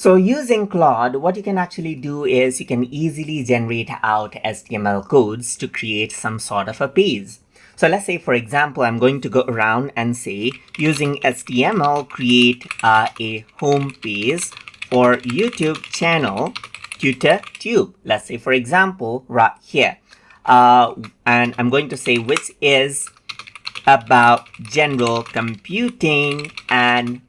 So using Claude, what you can actually do is you can easily generate out HTML codes to create some sort of a page. So let's say, for example, I'm going to go around and say using HTML, create a home page for YouTube channel TutorTube. Let's say, for example, right here. And I'm going to say which is about general computing and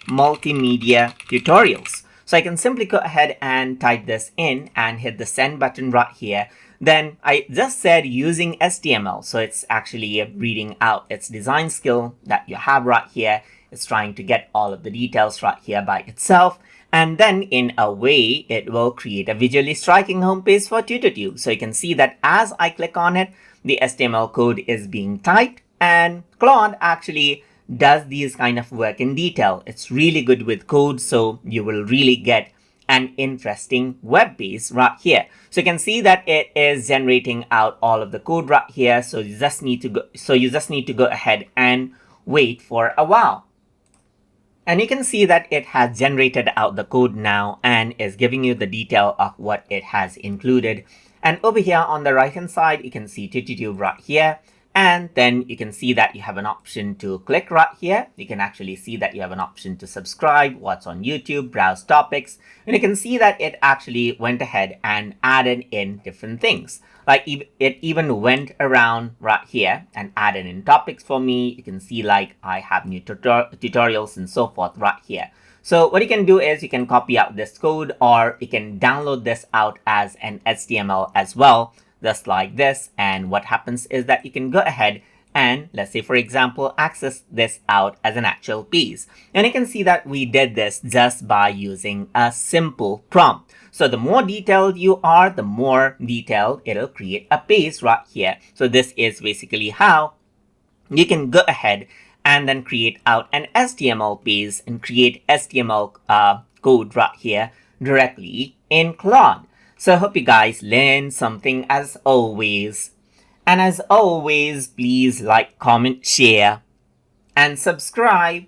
multimedia tutorials. So I can simply go ahead and type this in and hit the send button right here. Then I just said using HTML. So it's actually reading out its design skill that you have right here. It's trying to get all of the details right here by itself. And then in a way, it will create a visually striking homepage for TutorTube. So you can see that as I click on it, the HTML code is being typed, and Claude actually does these kind of work in detail. It's really good with code, so you will really get an interesting web page right here. So you can see that it is generating out all of the code right here. So you just need to go ahead and wait for a while. And you can see that it has generated out the code now and is giving you the detail of what it has included. And over here on the right hand side, you can see TutorTube right here. And then you can see that you have an option to click right here. You can actually see that you have an option to subscribe, what's on YouTube, browse topics. And you can see that it actually went ahead and added in different things. Like it even went around right here and added in topics for me. You can see like I have new tutorials and so forth right here. So what you can do is you can copy out this code, or you can download this out as an HTML as well, just like this. And what happens is that you can go ahead and, let's say, for example, access this out as an actual piece. And you can see that we did this just by using a simple prompt. So the more detailed you are, the more detailed it'll create a page right here. So this is basically how you can go ahead and then create out an HTML page and create HTML code right here directly in Claude. So I hope you guys learned something as always. And as always, please like, comment, share, and subscribe.